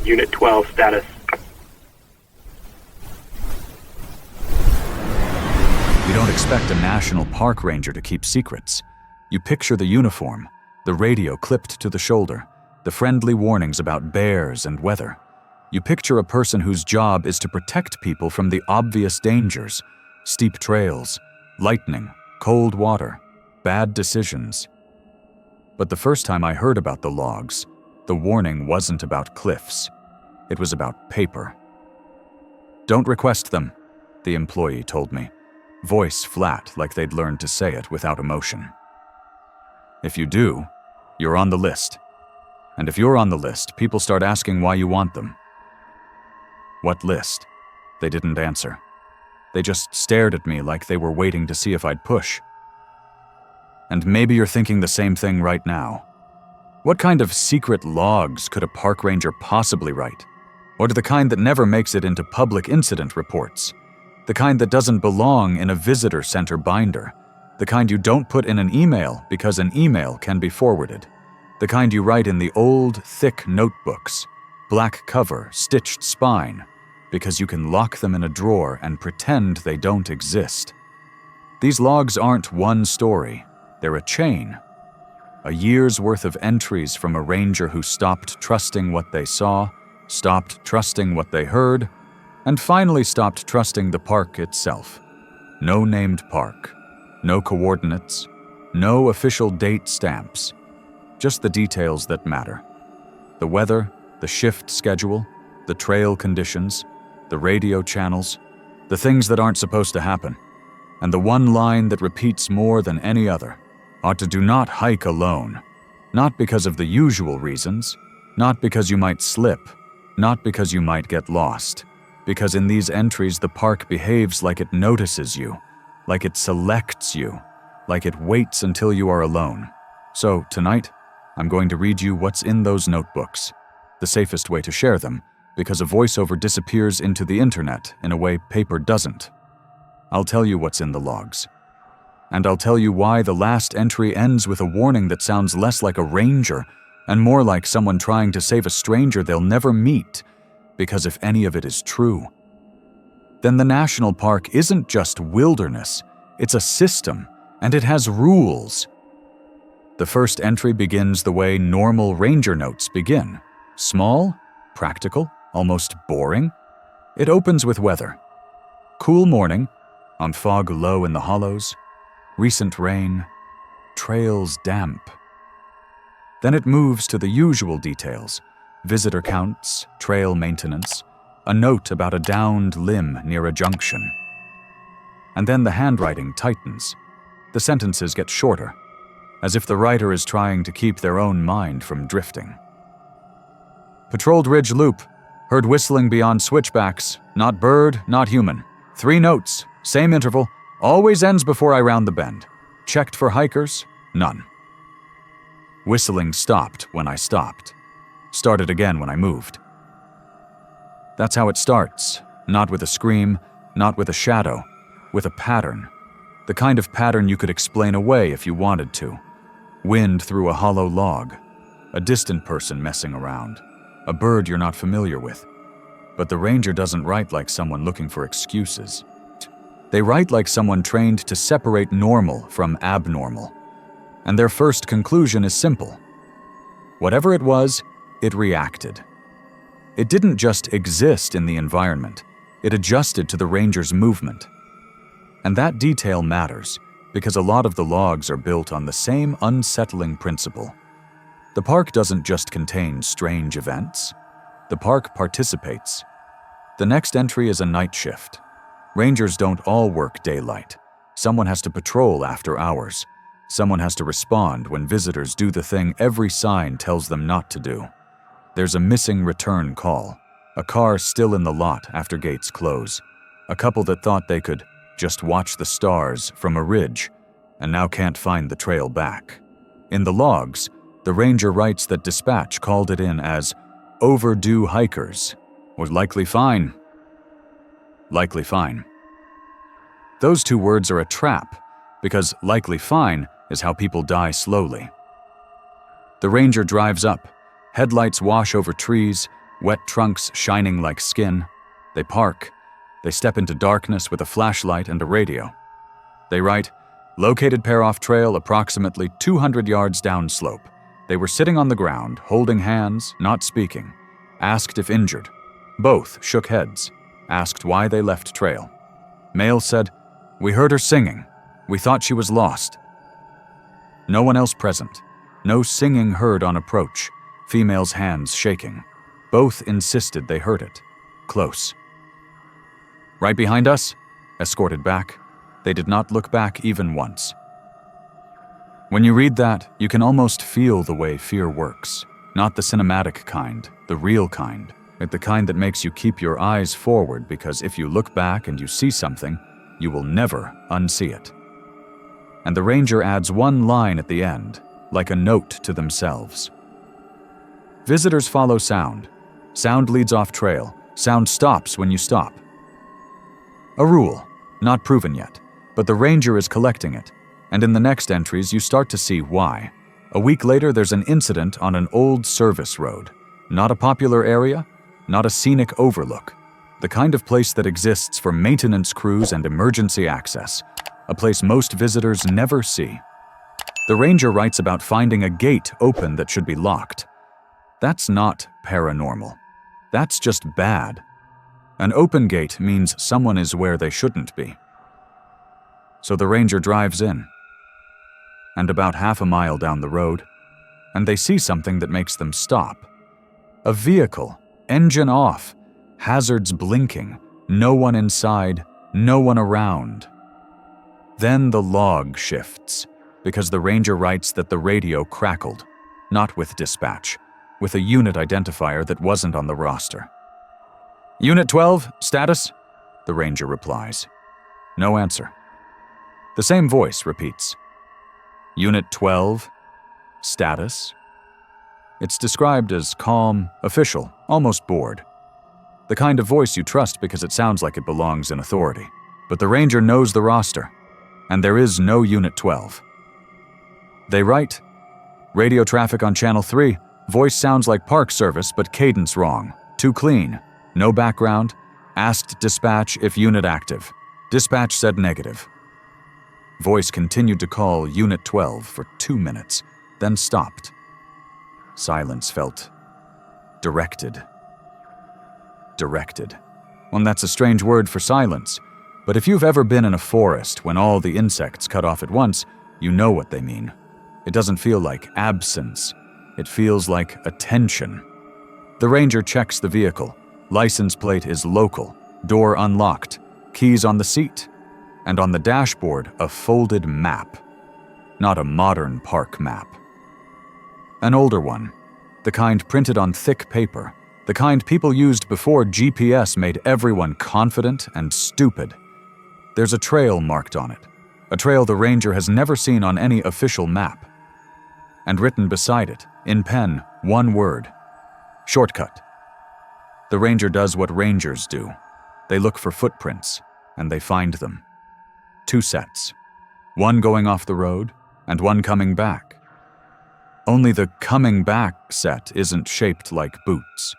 Unit 12 status. You don't expect a national park ranger to keep secrets. You picture the uniform, the radio clipped to the shoulder, the friendly warnings about bears and weather. You picture a person whose job is to protect people from the obvious dangers: steep trails, lightning, cold water, bad decisions. But the first time I heard about the logs, the warning wasn't about cliffs. It was about paper. "Don't request them," the employee told me, voice flat like they'd learned to say it without emotion. "If you do, you're on the list. And if you're on the list, people start asking why you want them." "What list?" They didn't answer. They just stared at me like they were waiting to see if I'd push. And maybe you're thinking the same thing right now. What kind of secret logs could a park ranger possibly write? Or the kind that never makes it into public incident reports? The kind that doesn't belong in a visitor center binder? The kind you don't put in an email because an email can be forwarded? The kind you write in the old, thick notebooks, black cover, stitched spine, because you can lock them in a drawer and pretend they don't exist? These logs aren't one story. They're a chain. A year's worth of entries from a ranger who stopped trusting what they saw, stopped trusting what they heard, and finally stopped trusting the park itself. No named park, no coordinates, no official date stamps, just the details that matter. The weather, the shift schedule, the trail conditions, the radio channels, the things that aren't supposed to happen, and the one line that repeats more than any other: ought to do not hike alone. Not because of the usual reasons, not because you might slip, not because you might get lost, because in these entries the park behaves like it notices you, like it selects you, like it waits until you are alone. So tonight, I'm going to read you what's in those notebooks, the safest way to share them, because a voiceover disappears into the internet in a way paper doesn't. I'll tell you what's in the logs. And I'll tell you why the last entry ends with a warning that sounds less like a ranger and more like someone trying to save a stranger they'll never meet, because if any of it is true, then the national park isn't just wilderness, it's a system, and it has rules. The first entry begins the way normal ranger notes begin: small, practical, almost boring. It opens with weather. Cool morning, on fog low in the hollows, recent rain, trails damp. Then it moves to the usual details: visitor counts, trail maintenance, a note about a downed limb near a junction. And then the handwriting tightens. The sentences get shorter, as if the writer is trying to keep their own mind from drifting. Patrolled Ridge Loop. Heard whistling beyond switchbacks. Not bird, not human. 3 notes, same interval. Always ends before I round the bend. Checked for hikers? None. Whistling stopped when I stopped. Started again when I moved. That's how it starts. Not with a scream, not with a shadow, with a pattern. The kind of pattern you could explain away if you wanted to. Wind through a hollow log. A distant person messing around. A bird you're not familiar with. But the ranger doesn't write like someone looking for excuses. They write like someone trained to separate normal from abnormal. And their first conclusion is simple. Whatever it was, it reacted. It didn't just exist in the environment, it adjusted to the ranger's movement. And that detail matters, because a lot of the logs are built on the same unsettling principle. The park doesn't just contain strange events. The park participates. The next entry is a night shift. Rangers don't all work daylight. Someone has to patrol after hours. Someone has to respond when visitors do the thing every sign tells them not to do. There's a missing return call, a car still in the lot after gates close, a couple that thought they could just watch the stars from a ridge and now can't find the trail back. In the logs, the ranger writes that dispatch called it in as overdue hikers, or likely fine. Likely fine. Those 2 words are a trap, because likely fine is how people die slowly. The ranger drives up. Headlights wash over trees, wet trunks shining like skin. They park. They step into darkness with a flashlight and a radio. They write, "Located pair-off trail approximately 200 yards downslope. They were sitting on the ground, holding hands, not speaking. Asked if injured. Both shook heads. Asked why they left trail. Male said, 'We heard her singing. We thought she was lost.' No one else present. No singing heard on approach. Female's hands shaking. Both insisted they heard it. Close. Right behind us? Escorted back. They did not look back even once." When you read that, you can almost feel the way fear works. Not the cinematic kind, the real kind. The kind that makes you keep your eyes forward, because if you look back and you see something, you will never unsee it. And the ranger adds one line at the end, like a note to themselves. "Visitors follow sound. Sound leads off trail. Sound stops when you stop." A rule, not proven yet, but the ranger is collecting it, and in the next entries you start to see why. A week later there's an incident on an old service road. Not a popular area, not a scenic overlook. The kind of place that exists for maintenance crews and emergency access. A place most visitors never see. The ranger writes about finding a gate open that should be locked. That's not paranormal. That's just bad. An open gate means someone is where they shouldn't be. So the ranger drives in. And about half a mile down the road, and they see something that makes them stop. A vehicle, engine off, hazards blinking, no one inside, no one around. Then the log shifts, because the ranger writes that the radio crackled, not with dispatch, with a unit identifier that wasn't on the roster. "Unit 12, status?" the ranger replies. No answer. The same voice repeats. "Unit 12, status?" It's described as calm, official, almost bored. The kind of voice you trust because it sounds like it belongs in authority. But the ranger knows the roster, and there is no Unit 12. They write, "Radio traffic on Channel 3. Voice sounds like Park Service, but cadence wrong. Too clean. No background. Asked dispatch if unit active. Dispatch said negative." Voice continued to call Unit 12 for 2 minutes, then stopped. Silence felt directed. Directed. Well, that's a strange word for silence, but if you've ever been in a forest when all the insects cut off at once, you know what they mean. It doesn't feel like absence. It feels like attention. The ranger checks the vehicle. License plate is local. Door unlocked. Keys on the seat. And on the dashboard, a folded map. Not a modern park map. An older one. The kind printed on thick paper. The kind people used before GPS made everyone confident and stupid. There's a trail marked on it. A trail the ranger has never seen on any official map. And written beside it, in pen, one word. Shortcut. The ranger does what rangers do. They look for footprints, and they find them. 2 sets. One going off the road, and one coming back. Only the coming back set isn't shaped like boots.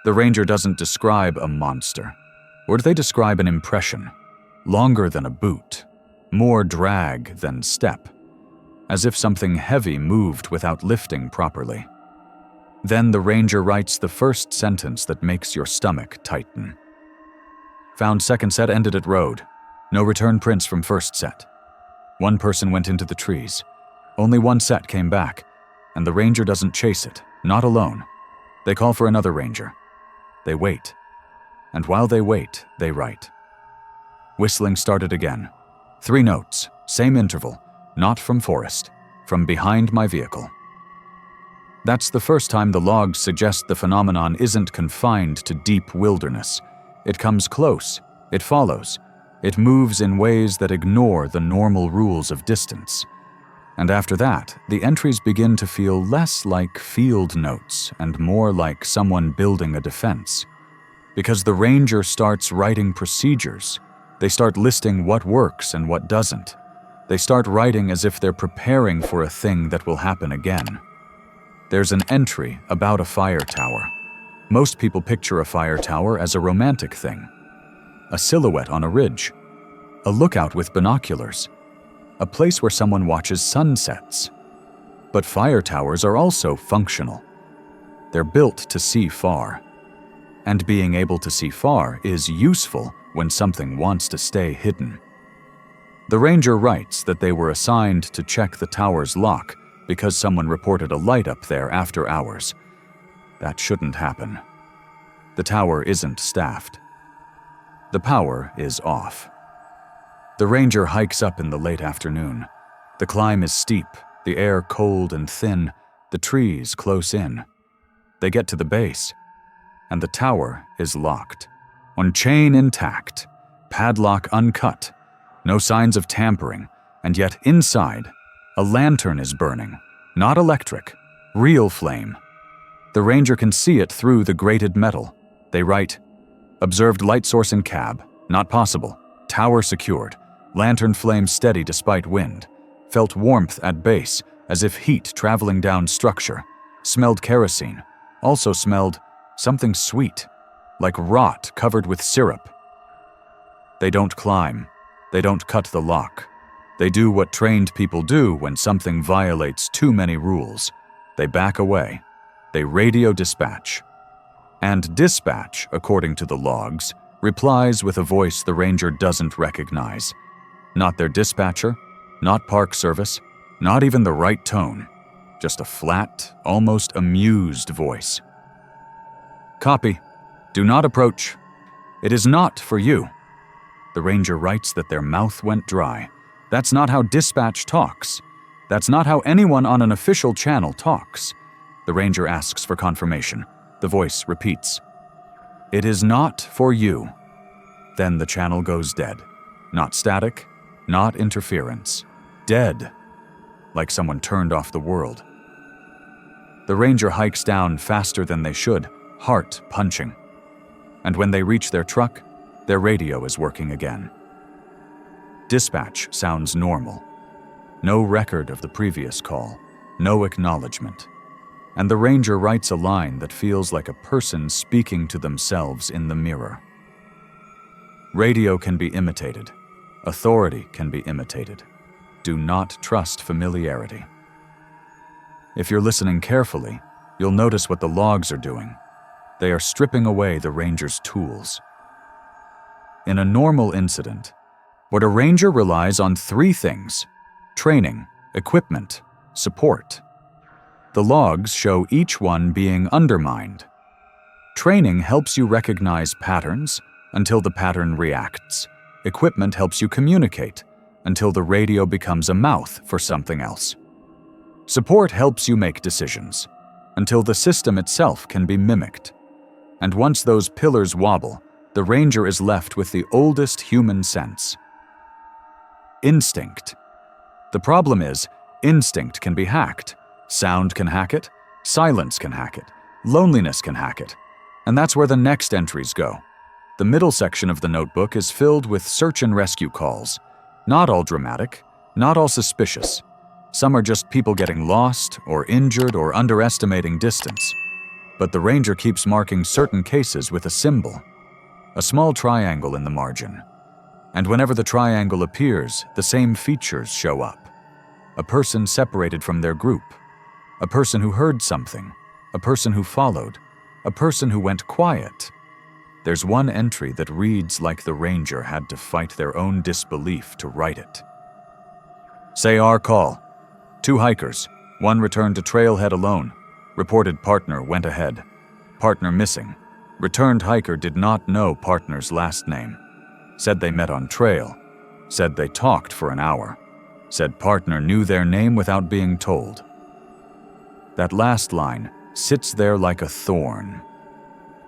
The ranger doesn't describe a monster. Or do they describe an impression? Longer than a boot. More drag than step. As if something heavy moved without lifting properly. Then the ranger writes the first sentence that makes your stomach tighten. Found second set ended at road. No return prints from first set. One person went into the trees. Only one set came back, and the ranger doesn't chase it, not alone. They call for another ranger. They wait. And while they wait, they write. Whistling started again. 3 notes, same interval, not from forest, from behind my vehicle. That's the first time the logs suggest the phenomenon isn't confined to deep wilderness. It comes close, it follows, it moves in ways that ignore the normal rules of distance. And after that, the entries begin to feel less like field notes and more like someone building a defense. Because the ranger starts writing procedures. They start listing what works and what doesn't. They start writing as if they're preparing for a thing that will happen again. There's an entry about a fire tower. Most people picture a fire tower as a romantic thing, a silhouette on a ridge, a lookout with binoculars, a place where someone watches sunsets. But fire towers are also functional. They're built to see far. And being able to see far is useful when something wants to stay hidden. The ranger writes that they were assigned to check the tower's lock because someone reported a light up there after hours. That shouldn't happen. The tower isn't staffed. The power is off. The ranger hikes up in the late afternoon. The climb is steep, the air cold and thin, the trees close in. They get to the base, and the tower is locked. On chain intact, padlock uncut, no signs of tampering, and yet inside, a lantern is burning, not electric, real flame. The ranger can see it through the grated metal. They write, "Observed light source in cab, not possible. Tower secured. Lantern flame steady despite wind. Felt warmth at base, as if heat traveling down structure. Smelled kerosene. Also smelled something sweet, like rot covered with syrup." They don't climb. They don't cut the lock. They do what trained people do when something violates too many rules. They back away. They radio dispatch. And dispatch, according to the logs, replies with a voice the ranger doesn't recognize. Not their dispatcher, not park service, not even the right tone. Just a flat, almost amused voice. "Copy. Do not approach. It is not for you." The ranger writes that their mouth went dry. That's not how dispatch talks. That's not how anyone on an official channel talks. The ranger asks for confirmation. The voice repeats, "It is not for you." Then the channel goes dead. Not static, not interference. Dead. Like someone turned off the world. The ranger hikes down faster than they should, heart punching. And when they reach their truck, their radio is working again. Dispatch sounds normal. No record of the previous call, no acknowledgement. And the ranger writes a line that feels like a person speaking to themselves in the mirror. Radio can be imitated. Authority can be imitated. Do not trust familiarity. If you're listening carefully, you'll notice what the logs are doing. They are stripping away the ranger's tools. In a normal incident, what a ranger relies on 3 things: training, equipment, support. The logs show each one being undermined. Training helps you recognize patterns until the pattern reacts. Equipment helps you communicate until the radio becomes a mouth for something else. Support helps you make decisions until the system itself can be mimicked. And once those pillars wobble, the ranger is left with the oldest human sense: instinct. The problem is, instinct can be hacked. Sound can hack it, silence can hack it, loneliness can hack it. And that's where the next entries go. The middle section of the notebook is filled with search and rescue calls. Not all dramatic, not all suspicious. Some are just people getting lost or injured or underestimating distance. But the ranger keeps marking certain cases with a symbol, a small triangle in the margin. And whenever the triangle appears, the same features show up. A person separated from their group. A person who heard something, a person who followed, a person who went quiet. There's one entry that reads like the ranger had to fight their own disbelief to write it. Say our call. 2 hikers, 1 returned to trailhead alone. Reported partner went ahead. Partner missing. Returned hiker did not know partner's last name. Said they met on trail. Said they talked for an hour. Said partner knew their name without being told. That last line sits there like a thorn.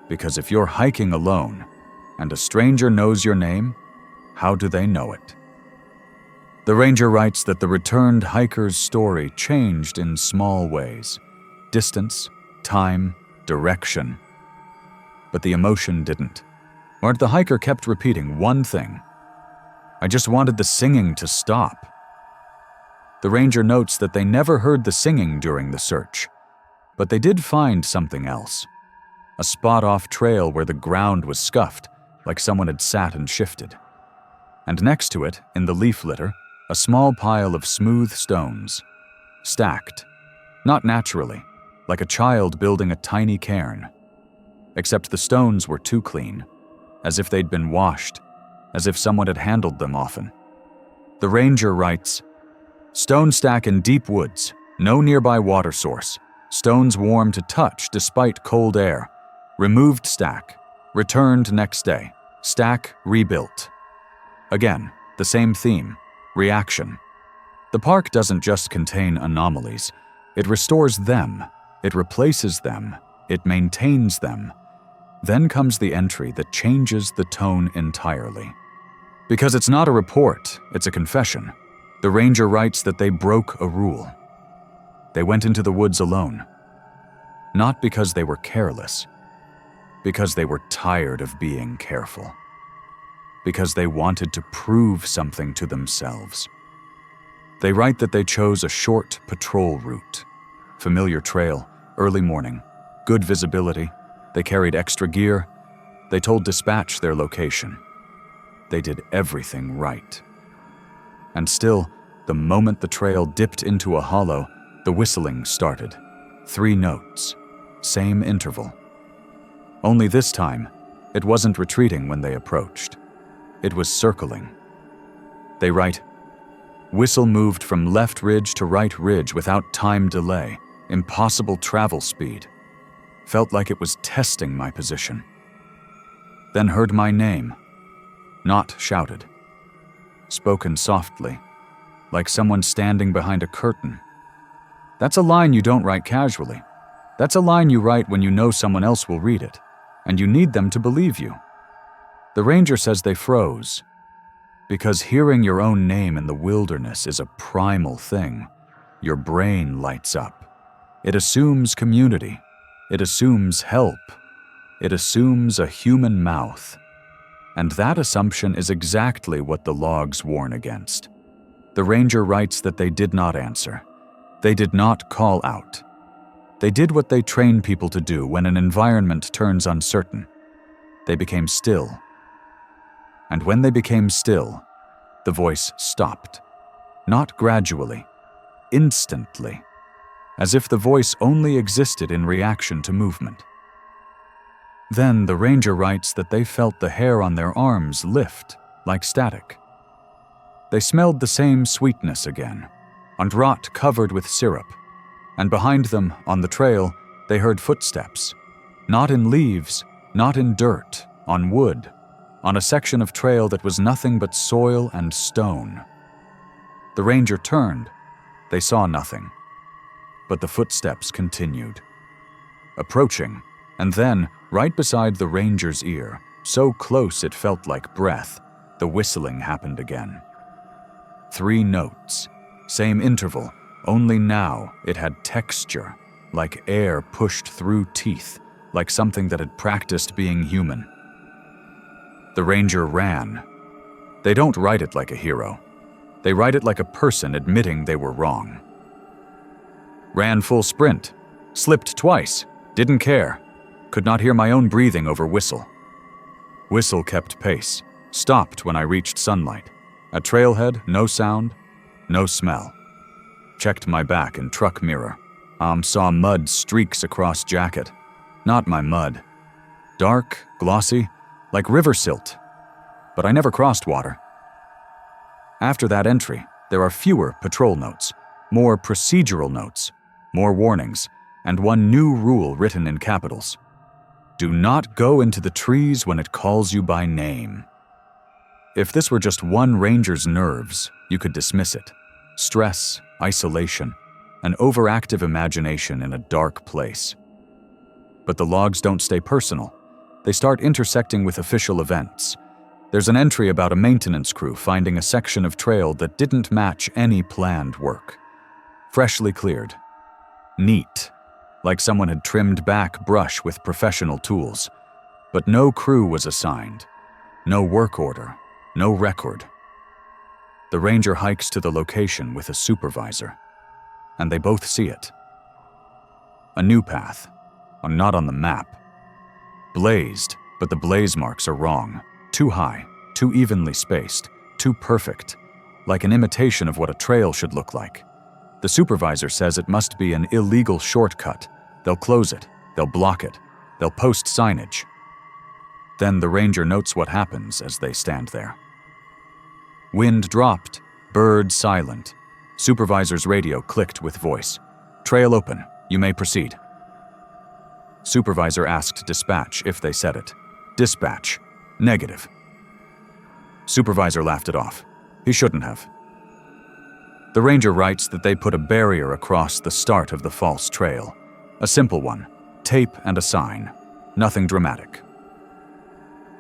Because if you're hiking alone and a stranger knows your name, how do they know it? The ranger writes that the returned hiker's story changed in small ways: distance, time, direction. But the emotion didn't. Or the hiker kept repeating one thing: "I just wanted the singing to stop." The ranger notes that they never heard the singing during the search, but they did find something else. a spot-off trail where the ground was scuffed, like someone had sat and shifted. And next to it, in the leaf litter, a small pile of smooth stones, stacked, not naturally, like a child building a tiny cairn. Except the stones were too clean, as if they'd been washed, as if someone had handled them often. The ranger writes, "Stone stack in deep woods, no nearby water source, stones warm to touch despite cold air, removed stack, returned next day, stack rebuilt." Again, the same theme, reaction. The park doesn't just contain anomalies, it restores them, it replaces them, it maintains them. Then comes the entry that changes the tone entirely. Because it's not a report, it's a confession. The ranger writes that they broke a rule. They went into the woods alone. Not because they were careless, because they were tired of being careful. Because they wanted to prove something to themselves. They write that they chose a short patrol route. Familiar trail, early morning, good visibility. They carried extra gear. They told dispatch their location. They did everything right. And still, the moment the trail dipped into a hollow, the whistling started. 3 notes, same interval. Only this time, it wasn't retreating when they approached. It was circling. They write, "Whistle moved from left ridge to right ridge without time delay, impossible travel speed. Felt like it was testing my position. Then heard my name, not shouted. Spoken softly, like someone standing behind a curtain. That's a line you don't write casually. That's a line you write when you know someone else will read it, and you need them to believe you." The ranger says they froze, because hearing your own name in the wilderness is a primal thing. Your brain lights up. It assumes community. It assumes help. It assumes a human mouth. And that assumption is exactly what the logs warn against. The ranger writes that they did not answer. They did not call out. They did what they train people to do when an environment turns uncertain. They became still. And when they became still, the voice stopped. Not gradually, instantly, as if the voice only existed in reaction to movement. Then the ranger writes that they felt the hair on their arms lift, like static. They smelled the same sweetness again, and rot covered with syrup, and behind them, on the trail, they heard footsteps, not in leaves, not in dirt, on wood, on a section of trail that was nothing but soil and stone. The ranger turned. They saw nothing. But the footsteps continued. Approaching, and then, right beside the ranger's ear, so close it felt like breath, the whistling happened again. 3 notes, same interval, only now it had texture, like air pushed through teeth, like something that had practiced being human. The ranger ran. They don't write it like a hero. They write it like a person admitting they were wrong. Ran full sprint. Slipped twice. Didn't care. Could not hear my own breathing over whistle. Whistle kept pace. Stopped when I reached sunlight. At trailhead, no sound, no smell. Checked my back and truck mirror. Saw mud streaks across jacket. Not my mud. Dark, glossy, like river silt. But I never crossed water. After that entry, there are fewer patrol notes, more procedural notes, more warnings, and one new rule written in capitals. Do not go into the trees when it calls you by name. If this were just one ranger's nerves, you could dismiss it. Stress, isolation, an overactive imagination in a dark place. But the logs don't stay personal. They start intersecting with official events. There's an entry about a maintenance crew finding a section of trail that didn't match any planned work. Freshly cleared. Neat, like someone had trimmed back brush with professional tools. But no crew was assigned. No work order. No record. The ranger hikes to the location with a supervisor, and they both see it. A new path, not on the map, Blazed, but the blaze marks are wrong. Too high, too evenly spaced, too perfect, like an imitation of what a trail should look like. The supervisor says it must be an illegal shortcut. They'll close it, they'll block it, they'll post signage. Then the ranger notes what happens as they stand there. Wind dropped, birds silent. Supervisor's radio clicked with voice. Trail open, you may proceed. Supervisor asked dispatch if they said it. Dispatch, negative. Supervisor laughed it off. He shouldn't have. The ranger writes that they put a barrier across the start of the false trail. A simple one, tape and a sign. Nothing dramatic.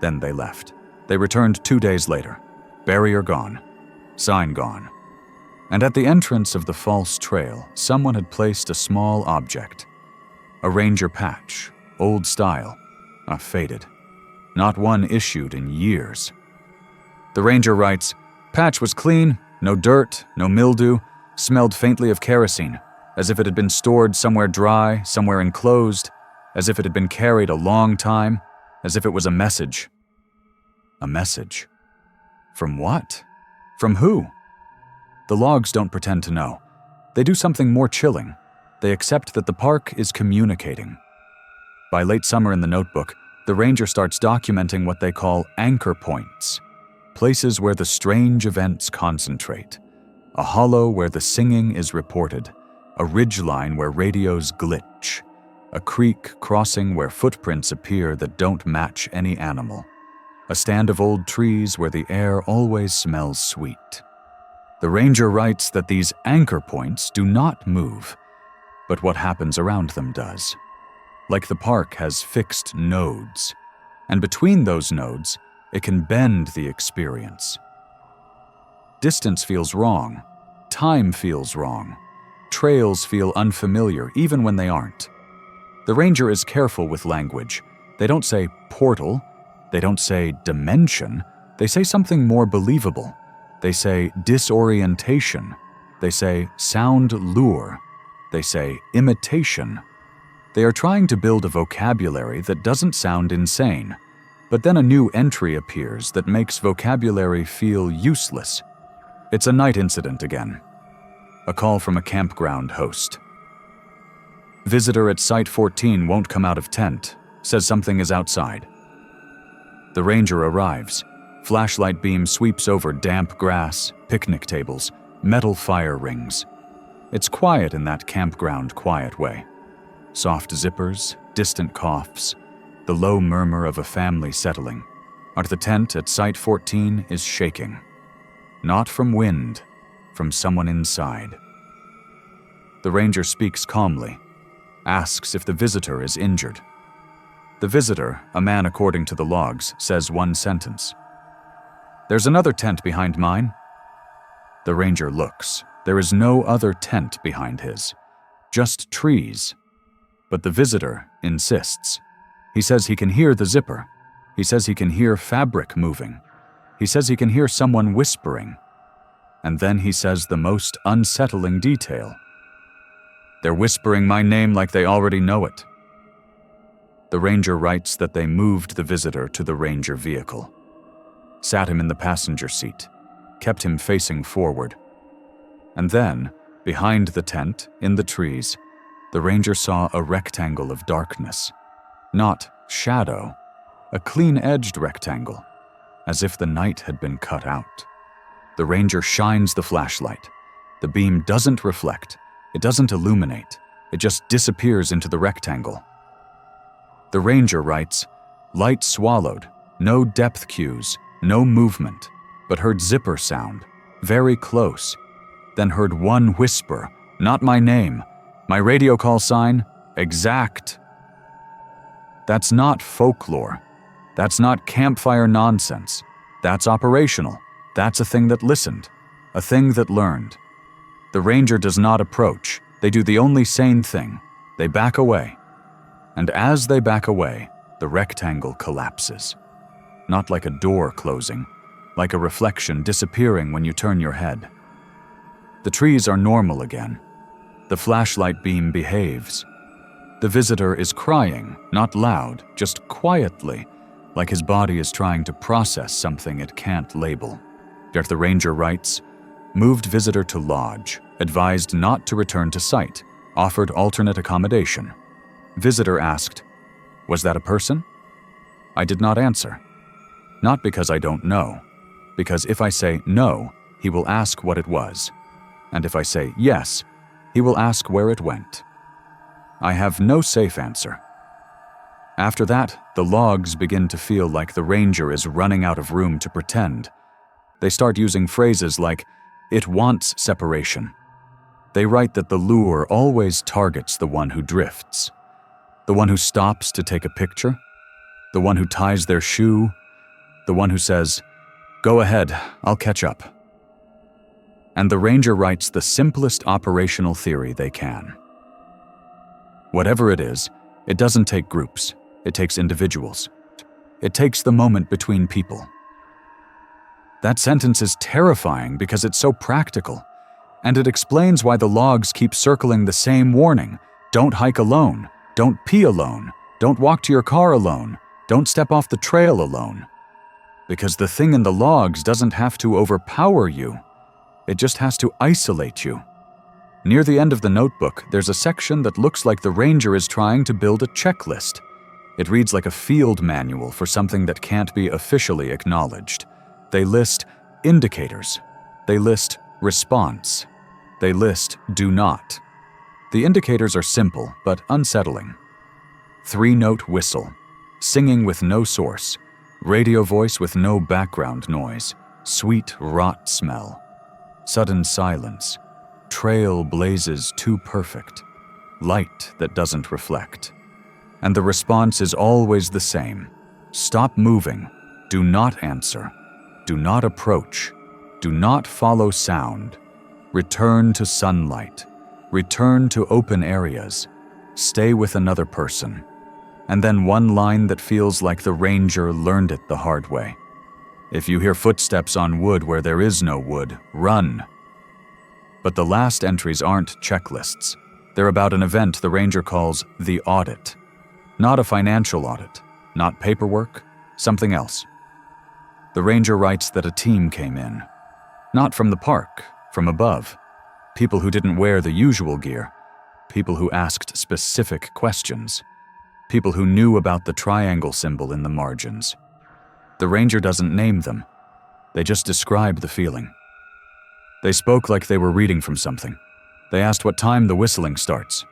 Then they left. They returned 2 days later. Barrier gone. Sign gone. And at the entrance of the false trail, someone had placed a small object. A ranger patch, old style, faded. Not one issued in years. The ranger writes, patch was clean, no dirt, no mildew, smelled faintly of kerosene, as if it had been stored somewhere dry, somewhere enclosed, as if it had been carried a long time, as if it was a message. A message. From what? From who? The logs don't pretend to know. They do something more chilling. They accept that the park is communicating. By late summer in the notebook, the ranger starts documenting what they call anchor points, places where the strange events concentrate, a hollow where the singing is reported, a ridgeline where radios glitch, a creek crossing where footprints appear that don't match any animal, a stand of old trees where the air always smells sweet. The ranger writes that these anchor points do not move, but what happens around them does. Like the park has fixed nodes, and between those nodes, it can bend the experience. Distance feels wrong. Time feels wrong. Trails feel unfamiliar even when they aren't. The ranger is careful with language. They don't say portal. They don't say dimension. They say something more believable. They say disorientation. They say sound lure. They say imitation. They are trying to build a vocabulary that doesn't sound insane, but then a new entry appears that makes vocabulary feel useless. It's a night incident again. A call from a campground host. Visitor at Site 14 won't come out of tent, says something is outside. The ranger arrives. Flashlight beam sweeps over damp grass, picnic tables, metal fire rings. It's quiet in that campground quiet way. Soft zippers, distant coughs, the low murmur of a family settling. But the tent at Site 14 is shaking. Not from wind, from someone inside. The ranger speaks calmly, asks if the visitor is injured. The visitor, a man according to the logs, says one sentence. There's another tent behind mine. The ranger looks. There is no other tent behind his, just trees. But the visitor insists. He says he can hear the zipper. He says he can hear fabric moving. He says he can hear someone whispering. And then he says the most unsettling detail. They're whispering my name like they already know it. The ranger writes that they moved the visitor to the ranger vehicle, sat him in the passenger seat, kept him facing forward. And then, behind the tent, in the trees, the ranger saw a rectangle of darkness. Not shadow, a clean-edged rectangle, as if the night had been cut out. The ranger shines the flashlight. The beam doesn't reflect, it doesn't illuminate, it just disappears into the rectangle. The ranger writes, light swallowed, no depth cues, no movement, but heard zipper sound, very close. Then heard one whisper, not my name, my radio call sign, exact. That's not folklore. That's not campfire nonsense. That's operational. That's a thing that listened, a thing that learned. The ranger does not approach. They do the only sane thing. They back away. And as they back away, the rectangle collapses. Not like a door closing, like a reflection disappearing when you turn your head. The trees are normal again. The flashlight beam behaves. The visitor is crying, not loud, just quietly, like his body is trying to process something it can't label. Yet the ranger writes, moved visitor to lodge, advised not to return to site, offered alternate accommodation. Visitor asked, was that a person? I did not answer. Not because I don't know, because if I say no, he will ask what it was, and if I say yes, he will ask where it went. I have no safe answer. After that, the logs begin to feel like the ranger is running out of room to pretend. They start using phrases like, it wants separation. They write that the lure always targets the one who drifts, the one who stops to take a picture, the one who ties their shoe, the one who says, go ahead, I'll catch up. And the ranger writes the simplest operational theory they can. Whatever it is, it doesn't take groups, it takes individuals. It takes the moment between people. That sentence is terrifying because it's so practical, and it explains why the logs keep circling the same warning: don't hike alone, don't pee alone, don't walk to your car alone, don't step off the trail alone. Because the thing in the logs doesn't have to overpower you, it just has to isolate you. Near the end of the notebook, there's a section that looks like the ranger is trying to build a checklist. It reads like a field manual for something that can't be officially acknowledged. They list indicators. They list response. They list do not. The indicators are simple but unsettling. 3-note whistle, singing with no source, radio voice with no background noise, sweet rot smell, sudden silence, trail blazes too perfect, light that doesn't reflect. And the response is always the same: stop moving, do not answer, do not approach, do not follow sound, return to sunlight, return to open areas, stay with another person. And then one line that feels like the ranger learned it the hard way: if you hear footsteps on wood where there is no wood, run. But the last entries aren't checklists. They're about an event the ranger calls the Audit. Not a financial audit, not paperwork, something else. The ranger writes that a team came in. Not from the park, from above. People who didn't wear the usual gear. People who asked specific questions. People who knew about the triangle symbol in the margins. The ranger doesn't name them. They just describe the feeling. They spoke like they were reading from something. They asked what time the whistling starts.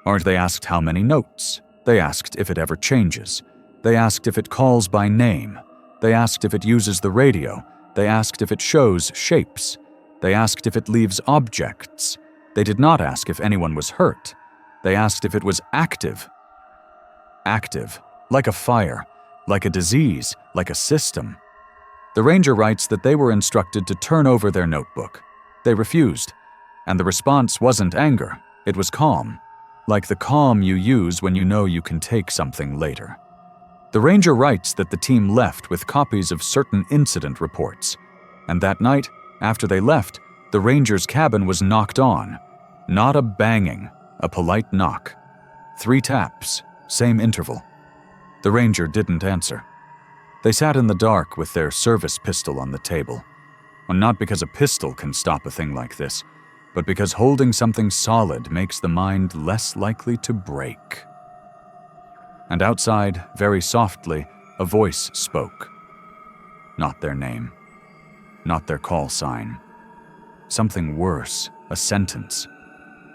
Or they asked how many notes. They asked if it ever changes. They asked if it calls by name. They asked if it uses the radio. They asked if it shows shapes. They asked if it leaves objects. They did not ask if anyone was hurt. They asked if it was active. Active, like a fire, like a disease, like a system. The ranger writes that they were instructed to turn over their notebook. They refused, and the response wasn't anger, it was calm, like the calm you use when you know you can take something later. The ranger writes that the team left with copies of certain incident reports, and that night, after they left, the ranger's cabin was knocked on. Not a banging, a polite knock. 3 taps, same interval. The ranger didn't answer. They sat in the dark with their service pistol on the table. Well, not because a pistol can stop a thing like this, but because holding something solid makes the mind less likely to break. And outside, very softly, a voice spoke. Not their name. Not their call sign. Something worse, a sentence.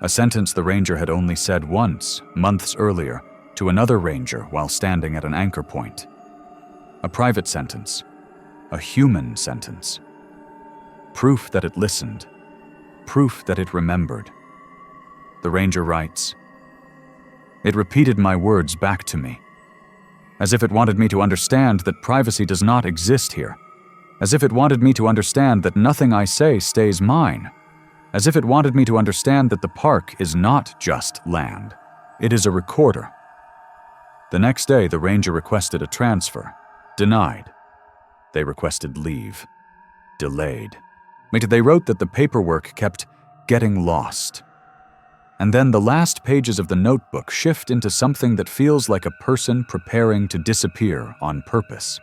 A sentence the ranger had only said once, months earlier, to another ranger while standing at an anchor point. A private sentence. A human sentence. Proof that it listened. Proof that it remembered. The ranger writes, "It repeated my words back to me, as if it wanted me to understand that privacy does not exist here, as if it wanted me to understand that nothing I say stays mine, as if it wanted me to understand that the park is not just land, it is a recorder." The next day, the ranger requested a transfer. Denied. They requested leave. Delayed. They wrote that the paperwork kept getting lost. And then the last pages of the notebook shift into something that feels like a person preparing to disappear on purpose.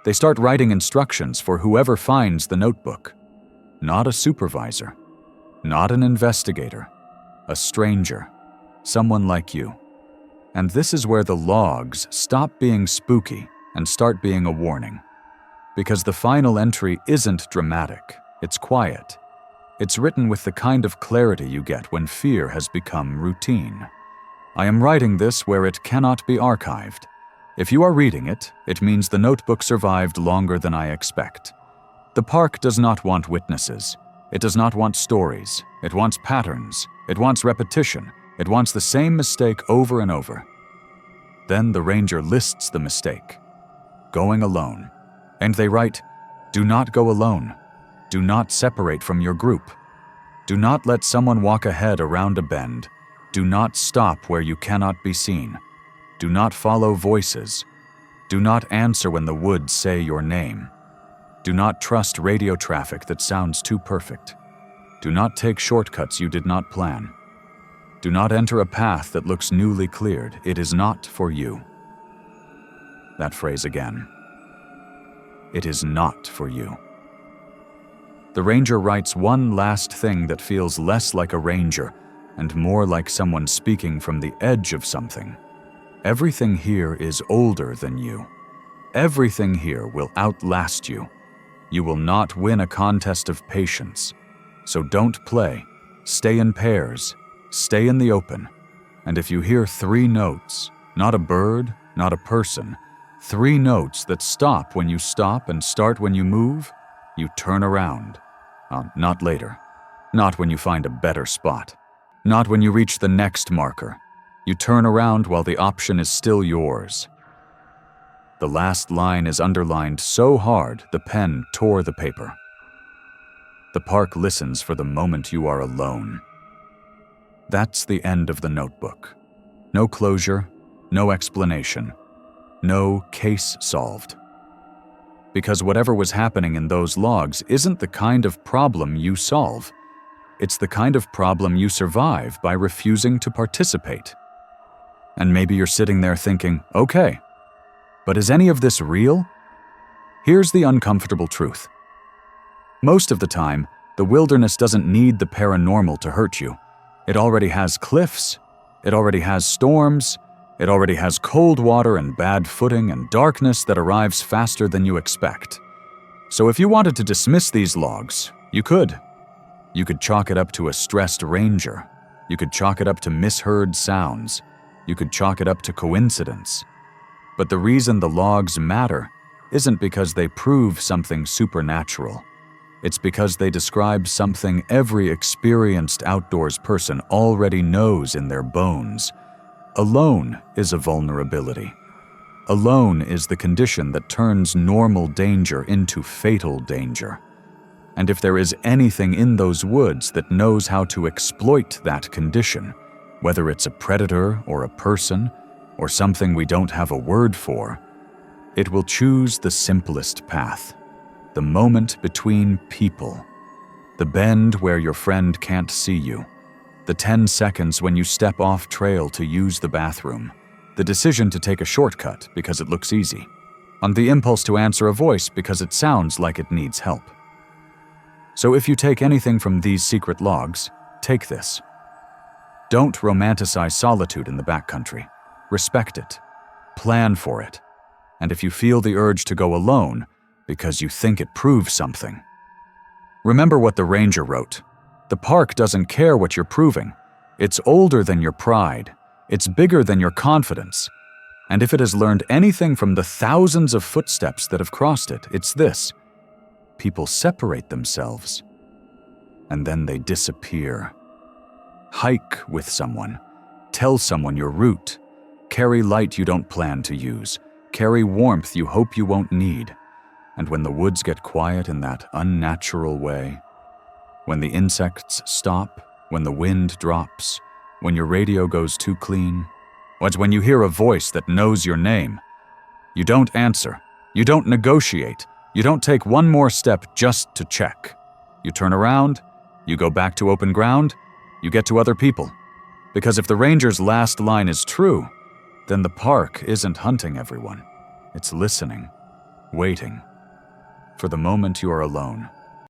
They start writing instructions for whoever finds the notebook. Not a supervisor, not an investigator, a stranger, someone like you. And this is where the logs stop being spooky and start being a warning. Because the final entry isn't dramatic, it's quiet. It's written with the kind of clarity you get when fear has become routine. I am writing this where it cannot be archived. If you are reading it, it means the notebook survived longer than I expect. The park does not want witnesses. It does not want stories. It wants patterns. It wants repetition. It wants the same mistake over and over. Then the ranger lists the mistake. Going alone. And they write, "Do not go alone. Do not separate from your group. Do not let someone walk ahead around a bend. Do not stop where you cannot be seen. Do not follow voices. Do not answer when the woods say your name. Do not trust radio traffic that sounds too perfect. Do not take shortcuts you did not plan. Do not enter a path that looks newly cleared. It is not for you." That phrase again. It is not for you. The ranger writes one last thing that feels less like a ranger and more like someone speaking from the edge of something. Everything here is older than you. Everything here will outlast you. You will not win a contest of patience. So don't play. Stay in pairs. Stay in the open. And if you hear 3 notes, not a bird, not a person, 3 notes that stop when you stop and start when you move, you turn around. Not later. Not when you find a better spot. Not when you reach the next marker. You turn around while the option is still yours. The last line is underlined so hard the pen tore the paper. The park listens for the moment you are alone. That's the end of the notebook. No closure, no explanation, no case solved. Because whatever was happening in those logs isn't the kind of problem you solve. It's the kind of problem you survive by refusing to participate. And maybe you're sitting there thinking, okay, but is any of this real? Here's the uncomfortable truth. Most of the time, the wilderness doesn't need the paranormal to hurt you. It already has cliffs, it already has storms, it already has cold water and bad footing and darkness that arrives faster than you expect. So if you wanted to dismiss these logs, you could. You could chalk it up to a stressed ranger. You could chalk it up to misheard sounds. You could chalk it up to coincidence. But the reason the logs matter isn't because they prove something supernatural. It's because they describe something every experienced outdoors person already knows in their bones. Alone is a vulnerability. Alone is the condition that turns normal danger into fatal danger. And if there is anything in those woods that knows how to exploit that condition, whether it's a predator or a person or something we don't have a word for, it will choose the simplest path, the moment between people, the bend where your friend can't see you, the 10 seconds when you step off trail to use the bathroom, the decision to take a shortcut because it looks easy, on the impulse to answer a voice because it sounds like it needs help. So if you take anything from these secret logs, take this. Don't romanticize solitude in the backcountry. Respect it. Plan for it. And if you feel the urge to go alone because you think it proves something, remember what the ranger wrote. The park doesn't care what you're proving. It's older than your pride. It's bigger than your confidence. And if it has learned anything from the thousands of footsteps that have crossed it, it's this. People separate themselves, and then they disappear. Hike with someone. Tell someone your route. Carry light you don't plan to use. Carry warmth you hope you won't need. And when the woods get quiet in that unnatural way, when the insects stop, when the wind drops, when your radio goes too clean, when you hear a voice that knows your name, you don't answer, you don't negotiate, you don't take one more step just to check. You turn around, you go back to open ground, you get to other people. Because if the ranger's last line is true, then the park isn't hunting everyone. It's listening, waiting, for the moment you are alone.